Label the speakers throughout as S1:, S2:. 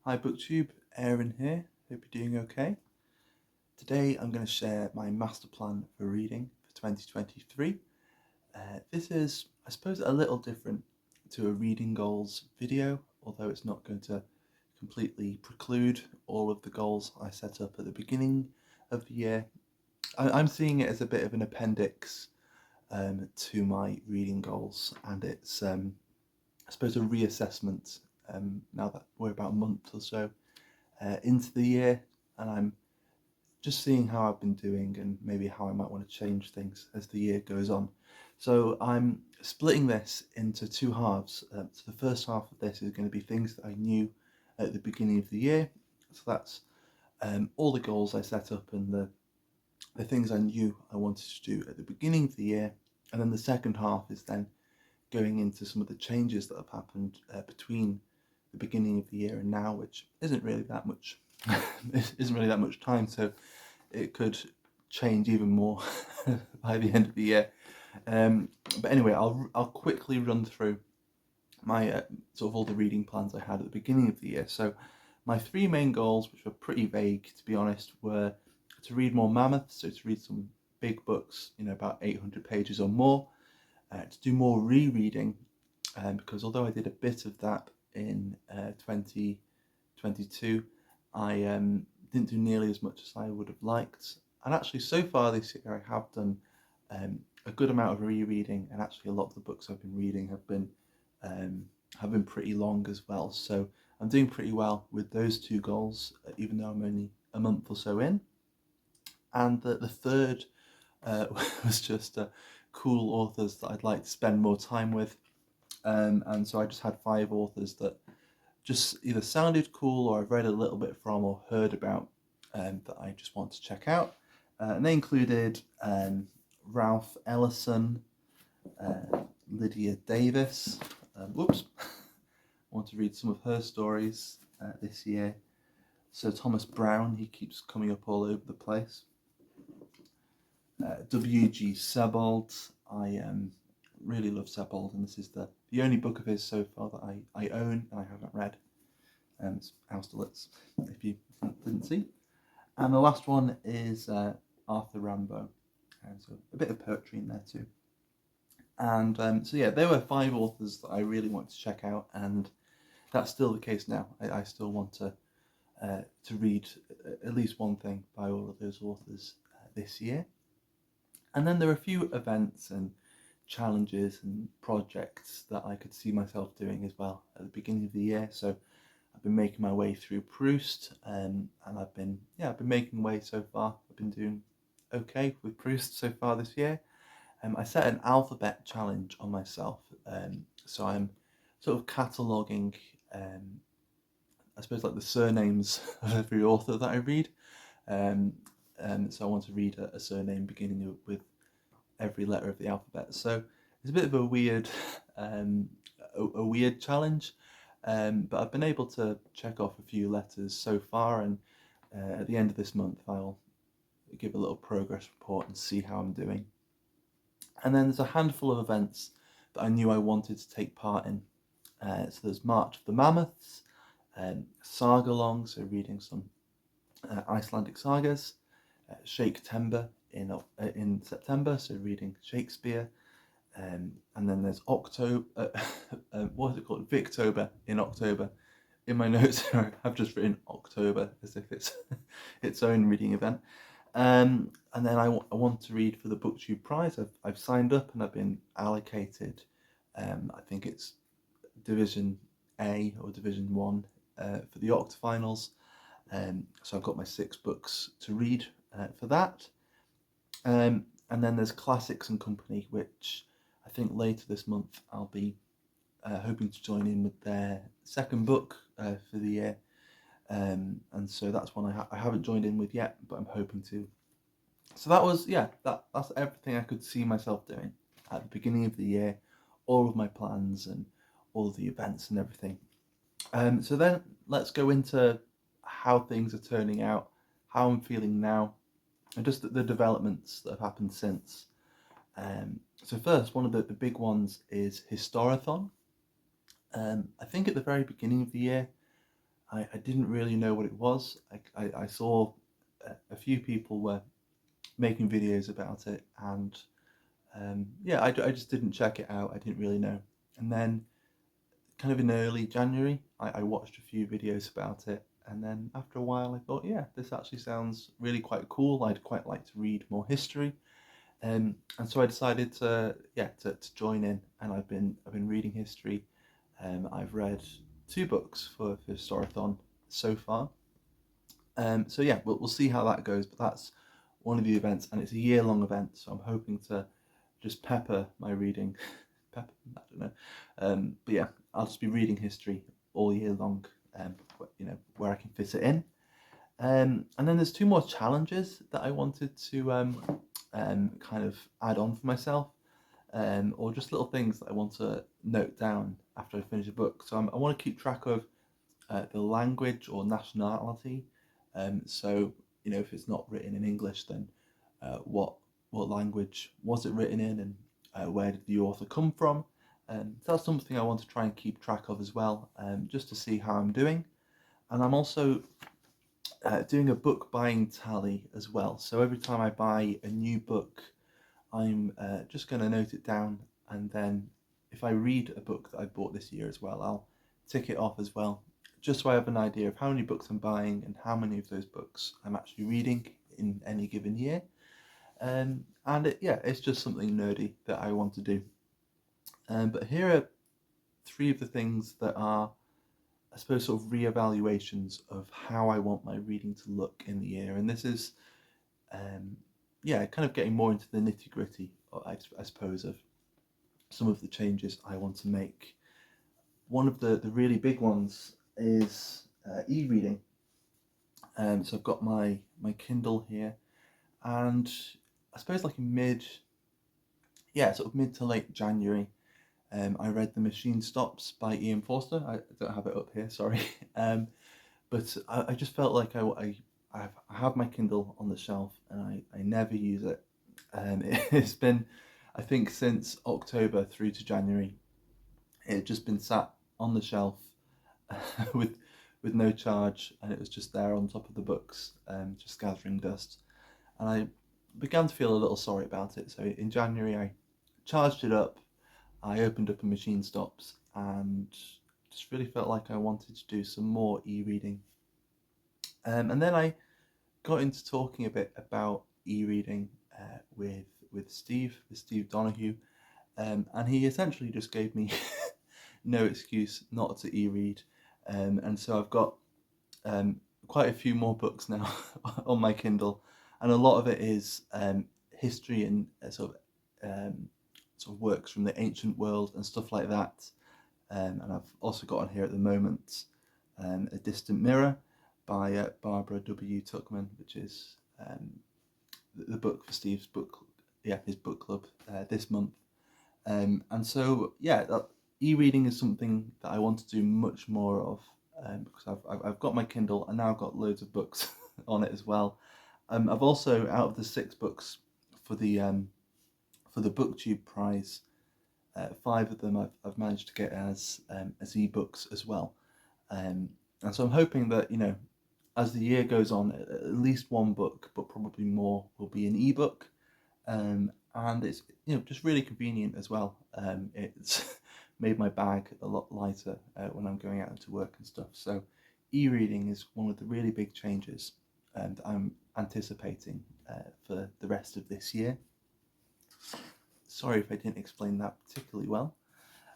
S1: Hi BookTube, Aaron here, hope you're doing okay. Today I'm going to share my master plan for reading for 2023. This is, I suppose, a little different to a reading goals video, although it's not going to completely preclude all of the goals I set up at the beginning of the year. I'm seeing it as a bit of an appendix to my reading goals, and it's, I suppose, a reassessment now that we're about a month or so into the year, and I'm just seeing how I've been doing and maybe how I might want to change things as the year goes on. So I'm splitting this into two halves. So the first half of this is going to be things that I knew at the beginning of the year. So that's all the goals I set up and the things I knew I wanted to do at the beginning of the year. And then the second half is then going into some of the changes that have happened between the beginning of the year and now, which isn't really that much time, so it could change even more by the end of the year. But anyway, I'll quickly run through my sort of all the reading plans I had at the beginning of the year. So my three main goals, which were pretty vague to be honest, were to read more mammoths, so to read some big books, about 800 pages or more, to do more rereading, because although I did a bit of that in 2022, I didn't do nearly as much as I would have liked. And actually, so far this year, I have done a good amount of rereading, and actually a lot of the books I've been reading have been pretty long as well. So I'm doing pretty well with those two goals, even though I'm only a month or so in. And the third was just cool authors that I'd like to spend more time with. And so I just had 5 authors that just either sounded cool or I've read a little bit from or heard about that I just want to check out. And they included Ralph Ellison, Lydia Davis. I want to read some of her stories this year. So Thomas Brown, he keeps coming up all over the place. W.G. Sebald, I really love Sebald, and this is the only book of his so far that I own and I haven't read. It's Austerlitz, if you didn't see. And the last one is Arthur Rimbaud, and so a bit of poetry in there too. And so yeah, there were 5 authors that I really wanted to check out, and that's still the case now. I still want to read at least one thing by all of those authors this year. And then there are a few events and challenges and projects that I could see myself doing as well at the beginning of the year. So I've been making my way through Proust, and I've been making way so far. I've been doing okay with Proust so far this year. I set an alphabet challenge on myself, so I'm sort of cataloguing, I suppose, like the surnames of every author that I read. So I want to read a surname beginning with every letter of the alphabet. So it's a bit of a weird, challenge, but I've been able to check off a few letters so far, and at the end of this month I'll give a little progress report and see how I'm doing. And then there's a handful of events that I knew I wanted to take part in. So there's March of the Mammoths, Saga-long, so reading some Icelandic sagas, Shake-tember in September, so reading Shakespeare, and then there's October, what is it called? Victober in October. In my notes, I've just written October as if it's its own reading event. And then I want to read for the BookTube prize. I've signed up and I've been allocated, I think it's Division A or Division 1 for the Octafinals. So I've got my 6 books to read for that. And then there's Classics and Company, which I think later this month I'll be hoping to join in with their second book for the year. And so that's one I haven't joined in with yet, but I'm hoping to. So that was, that's everything I could see myself doing at the beginning of the year, all of my plans and all of the events and everything. So then let's go into how things are turning out, how I'm feeling now, and just the developments that have happened since. So first, one of the big ones is Historathon. I think at the very beginning of the year, I didn't really know what it was. I saw a few people were making videos about it, and yeah, I just didn't check it out. I didn't really know. And then, kind of in early January, I watched a few videos about it, and then after a while, I thought, yeah, this actually sounds really quite cool. I'd quite like to read more history, and so I decided to join in, and I've been reading history. I've read 2 books for Historathon so far. So yeah, we'll see how that goes, but that's one of the events, and it's a year-long event, so I'm hoping to just pepper my reading. Pepper, I don't know. But yeah, I'll just be reading history all year long, where I can fit it in. And then there's 2 more challenges that I wanted to kind of add on for myself, or just little things that I want to note down after I finish a book. So I want to keep track of the language or nationality. So if it's not written in English, then what language was it written in, and where did the author come from? That's something I want to try and keep track of as well, just to see how I'm doing. And I'm also doing a book buying tally as well. So every time I buy a new book, I'm just going to note it down, and then if I read a book that I bought this year as well, I'll tick it off as well, just so I have an idea of how many books I'm buying and how many of those books I'm actually reading in any given year. And it's just something nerdy that I want to do. But here are 3 of the things that are, I suppose, sort of re-evaluations of how I want my reading to look in the year. And this is, kind of getting more into the nitty-gritty, I suppose, of some of the changes I want to make. One of the really big ones is e-reading. So I've got my Kindle here, and I suppose like in mid to late January, I read The Machine Stops by Ian Forster. I don't have it up here, sorry. But I just felt like I have my Kindle on the shelf, and I never use it. It's been, I think, since October through to January, it had just been sat on the shelf with no charge, and it was just there on top of the books, just gathering dust. And I began to feel a little sorry about it. So in January, I charged it up. I opened up a Machine Stops, and just really felt like I wanted to do some more e-reading. And then I got into talking a bit about e-reading with Steve Donahue, and he essentially just gave me no excuse not to e-read, and so I've got quite a few more books now on my Kindle, and a lot of it is history and sort of works from the ancient world and stuff like that. And I've also got on here at the moment A Distant Mirror by Barbara W. Tuchman, which is the book for Steve's book, his book club this month. And so e-reading is something that I want to do much more of, because I've got my Kindle, and now I've got loads of books on it as well. I've also, out of the 6 books for the BookTube prize, 5 of them I've managed to get as ebooks as well. And so I'm hoping that, as the year goes on, at least 1 book, but probably more, will be an ebook. And it's just really convenient as well. It's made my bag a lot lighter when I'm going out into work and stuff. So e-reading is one of the really big changes that I'm anticipating for the rest of this year. Sorry if I didn't explain that particularly well.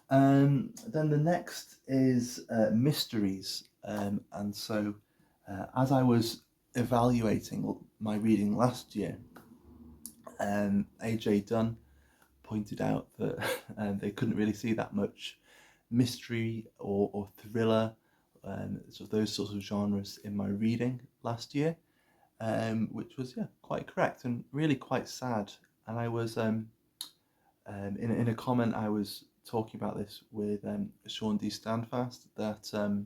S1: Then the next is mysteries. And so as I was evaluating my reading last year, AJ Dunn pointed out that they couldn't really see that much mystery or thriller, so those sorts of genres in my reading last year, which was quite correct and really quite sad. And I was in a comment, I was talking about this with Sean D. Standfast, that sort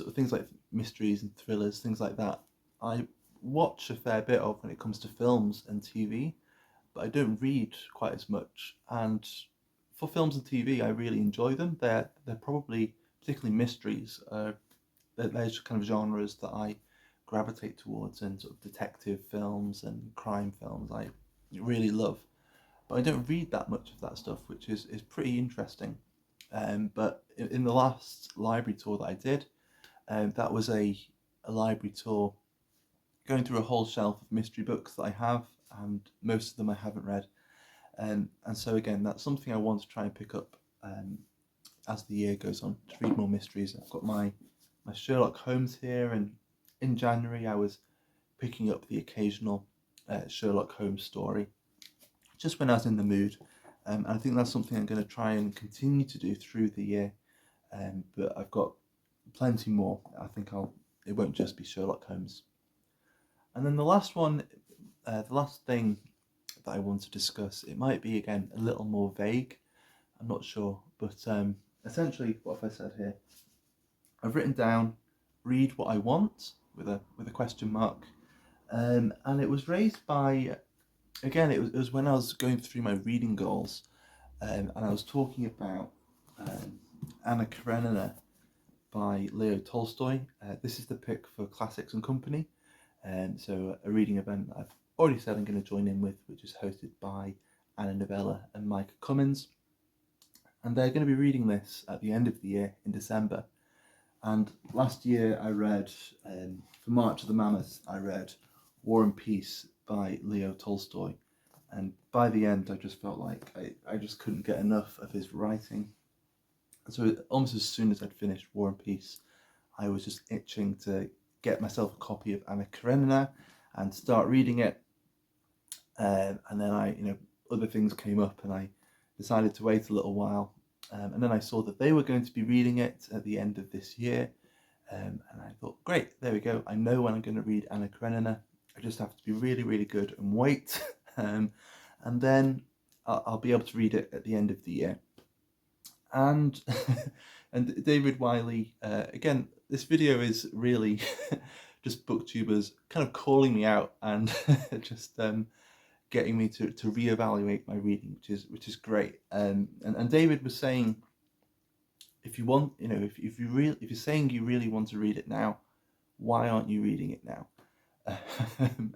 S1: of things like mysteries and thrillers, things like that, I watch a fair bit of when it comes to films and TV, but I don't read quite as much. And for films and TV, I really enjoy them. They're probably particularly mysteries. There's kind of genres that I gravitate towards, and sort of detective films and crime films I really love. But I don't read that much of that stuff, which is pretty interesting. But in the last library tour that I did, that was a library tour going through a whole shelf of mystery books that I have, and most of them I haven't read. And so again, that's something I want to try and pick up as the year goes on, to read more mysteries. I've got my Sherlock Holmes here, and in January I was picking up the occasional Sherlock Holmes story, just when I was in the mood. And I think that's something I'm going to try and continue to do through the year. But I've got plenty more. I think it won't just be Sherlock Holmes. And then the last one, the last thing that I want to discuss, it might be again a little more vague. I'm not sure, but essentially, what have I said here? I've written down "read what I want" with a question mark, and it was raised by, again, it was when I was going through my reading goals, and I was talking about Anna Karenina by Leo Tolstoy. This is the pick for Classics and Company, and so a reading event I've already said I'm going to join in with, which is hosted by Anna Novella and Micah Cummins. And they're going to be reading this at the end of the year in December. And last year I read, for March of the Mammoth, I read War and Peace by Leo Tolstoy. And by the end, I just felt like I just couldn't get enough of his writing. And so almost as soon as I'd finished War and Peace, I was just itching to get myself a copy of Anna Karenina and start reading it. And then other things came up, and I decided to wait a little while. And then I saw that they were going to be reading it at the end of this year. And I thought, great, there we go. I know when I'm going to read Anna Karenina. I just have to be really, really good and wait. And then I'll be able to read it at the end of the year. And and David Wiley, again, this video is really just booktubers kind of calling me out and just getting me to reevaluate my reading, which is great. And David was saying, if you want, if you're saying you really want to read it now, why aren't you reading it now?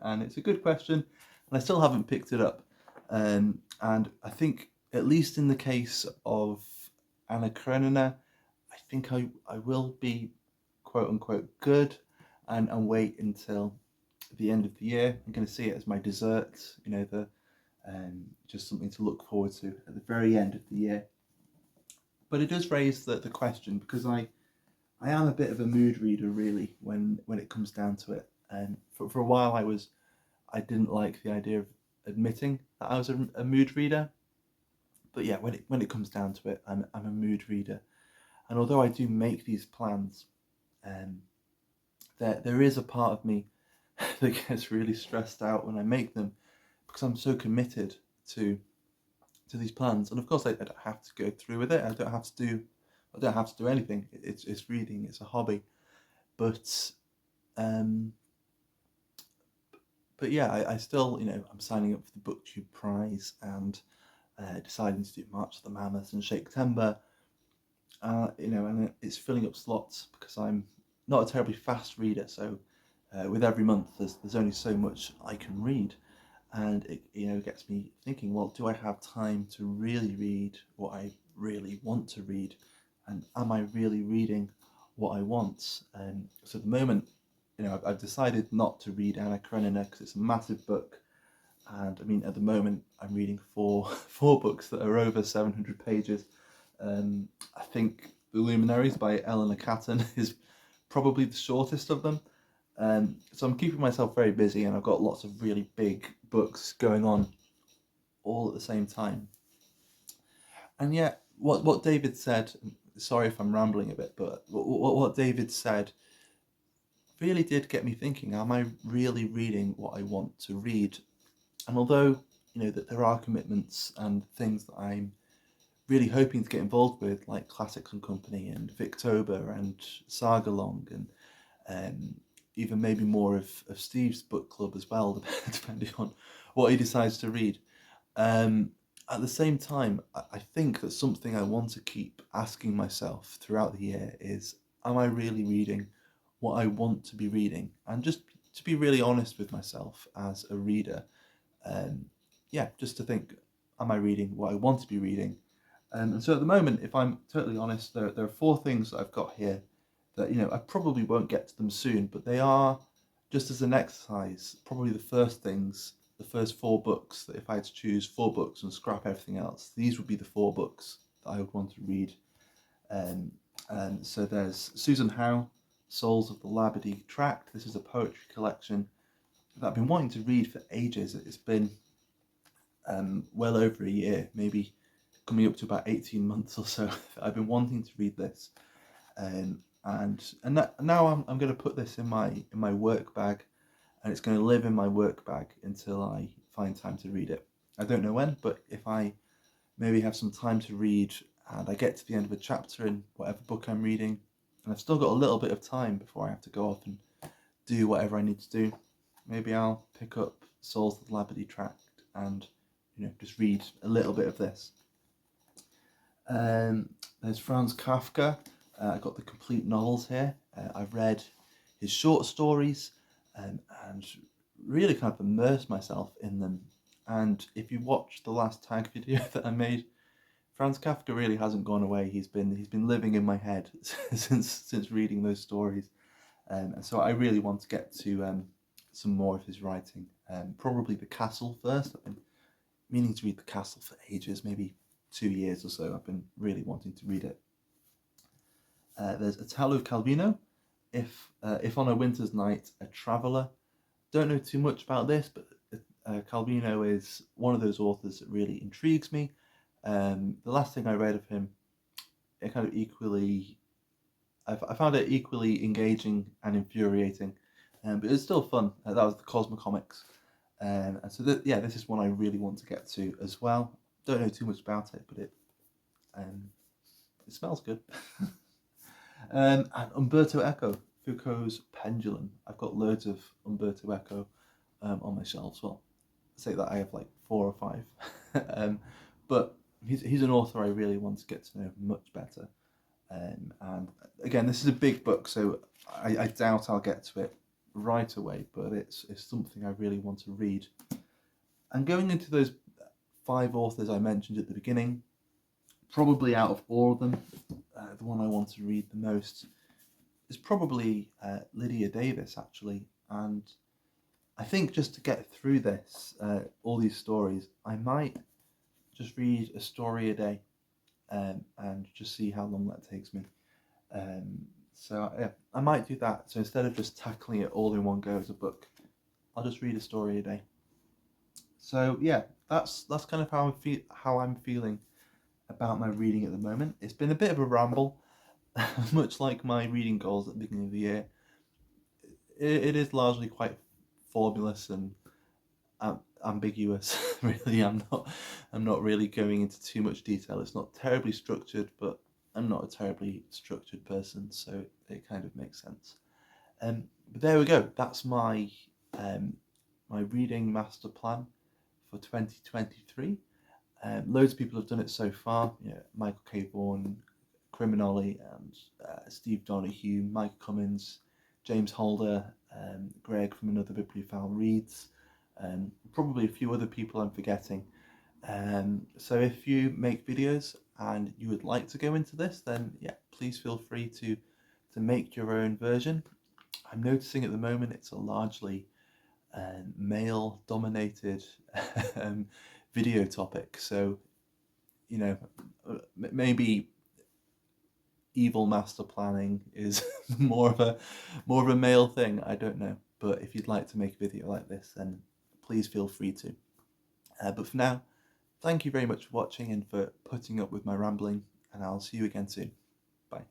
S1: And it's a good question, and I still haven't picked it up. And I think, at least in the case of Anna Karenina, I think I will be quote unquote good and wait until the end of the year. I'm going to see it as my dessert, just something to look forward to at the very end of the year. But it does raise the question, because I am a bit of a mood reader, really, when it comes down to it. And for a while I didn't like the idea of admitting that I was a mood reader. But yeah, when it comes down to it, I'm a mood reader. And although I do make these plans, there is a part of me that gets really stressed out when I make them, because I'm so committed to these plans. And of course, I don't have to go through with it. I don't have to do anything. It's reading. It's a hobby. But yeah, I still, I'm signing up for the BookTube prize, and deciding to do March of the Mammoth and Shake-Tember. And it's filling up slots, because I'm not a terribly fast reader. So with every month, there's only so much I can read. And it gets me thinking, well, do I have time to really read what I really want to read? And am I really reading what I want? So at the moment, I've decided not to read Anna Karenina, because it's a massive book. And I mean, at the moment, I'm reading four books that are over 700 pages. I think The Luminaries by Eleanor Catton is probably the shortest of them. So I'm keeping myself very busy, and I've got lots of really big books going on all at the same time. And yet, what David said, sorry if I'm rambling a bit, but what David said really did get me thinking, am I really reading what I want to read? And although, that there are commitments and things that I'm really hoping to get involved with, like Classics and Company and Victober and Saga Long, and even maybe more of Steve's book club as well, depending on what he decides to read. At the same time, I think that something I want to keep asking myself throughout the year is, am I really reading what I want to be reading? And just to be really honest with myself as a reader, um, yeah, just to think, am I reading what I want to be reading? And so at the moment, if I'm totally honest, there are four things that I've got here that, I probably won't get to them soon, but they are, just as an exercise, probably the first four books, that if I had to choose four books and scrap everything else, these would be the four books that I would want to read. Um, and so there's Susan Howe, Souls of the Labadee Tract. This is a poetry collection that I've been wanting to read for ages. It's been well over a year, maybe coming up to about 18 months or so. I've been wanting to read this. Now I'm going to put this in my work bag, and it's going to live in my work bag until I find time to read it. I don't know when, but if I maybe have some time to read and I get to the end of a chapter in whatever book I'm reading, and I've still got a little bit of time before I have to go off and do whatever I need to do, maybe I'll pick up Souls of the Labadee Tract and just read a little bit of this. There's Franz Kafka. I've got the complete novels here. I've read his short stories and really kind of immersed myself in them. And if you watch the last tag video that I made, Franz Kafka really hasn't gone away. He's been living in my head since reading those stories. And so I really want to get to some more of his writing. Probably The Castle first. I've been meaning to read The Castle for ages, maybe 2 years or so. I've been really wanting to read it. There's Italo Calvino, If on a Winter's Night, a Traveller. Don't know too much about this, but Calvino is one of those authors that really intrigues me. The last thing I read of him, it kind of equally, I found it equally engaging and infuriating, but it's still fun. That was the Cosmocomics. And so this is one I really want to get to as well. Don't know too much about it, but it smells good. And Umberto Eco, Foucault's Pendulum. I've got loads of Umberto Eco on my shelves. Well, say that I have like 4 or 5. But he's an author I really want to get to know much better. And again, this is a big book, so I doubt I'll get to it right away, but it's something I really want to read. And going into those 5 authors I mentioned at the beginning, probably out of all of them, the one I want to read the most is probably Lydia Davis, actually. And I think just to get through this, all these stories, I might just read a story a day and just see how long that takes me. So yeah, I might do that. So instead of just tackling it all in one go as a book, I'll just read a story a day. So yeah, that's kind of how I'm feeling about my reading at the moment. It's been a bit of a ramble, much like my reading goals at the beginning of the year. It is largely quite formulous and ambiguous. Really, I'm not really going into too much detail. It's not terribly structured, but I'm not a terribly structured person, so it kind of makes sense. But there we go. That's my my reading master plan for 2023. Loads of people have done it so far. Michael K. Vaughan, Criminoli, and Steve Donoghue, Mike Cummins, James Holder, Greg from Another Bibliophile Reads, probably a few other people I'm forgetting. So if you make videos and you would like to go into this, then yeah, please feel free to make your own version. I'm noticing at the moment it's a largely male-dominated video topic, so maybe evil master planning is more of a male thing. I don't know, but if you'd like to make a video like this, then please feel free to. But for now, thank you very much for watching and for putting up with my rambling, and I'll see you again soon. Bye.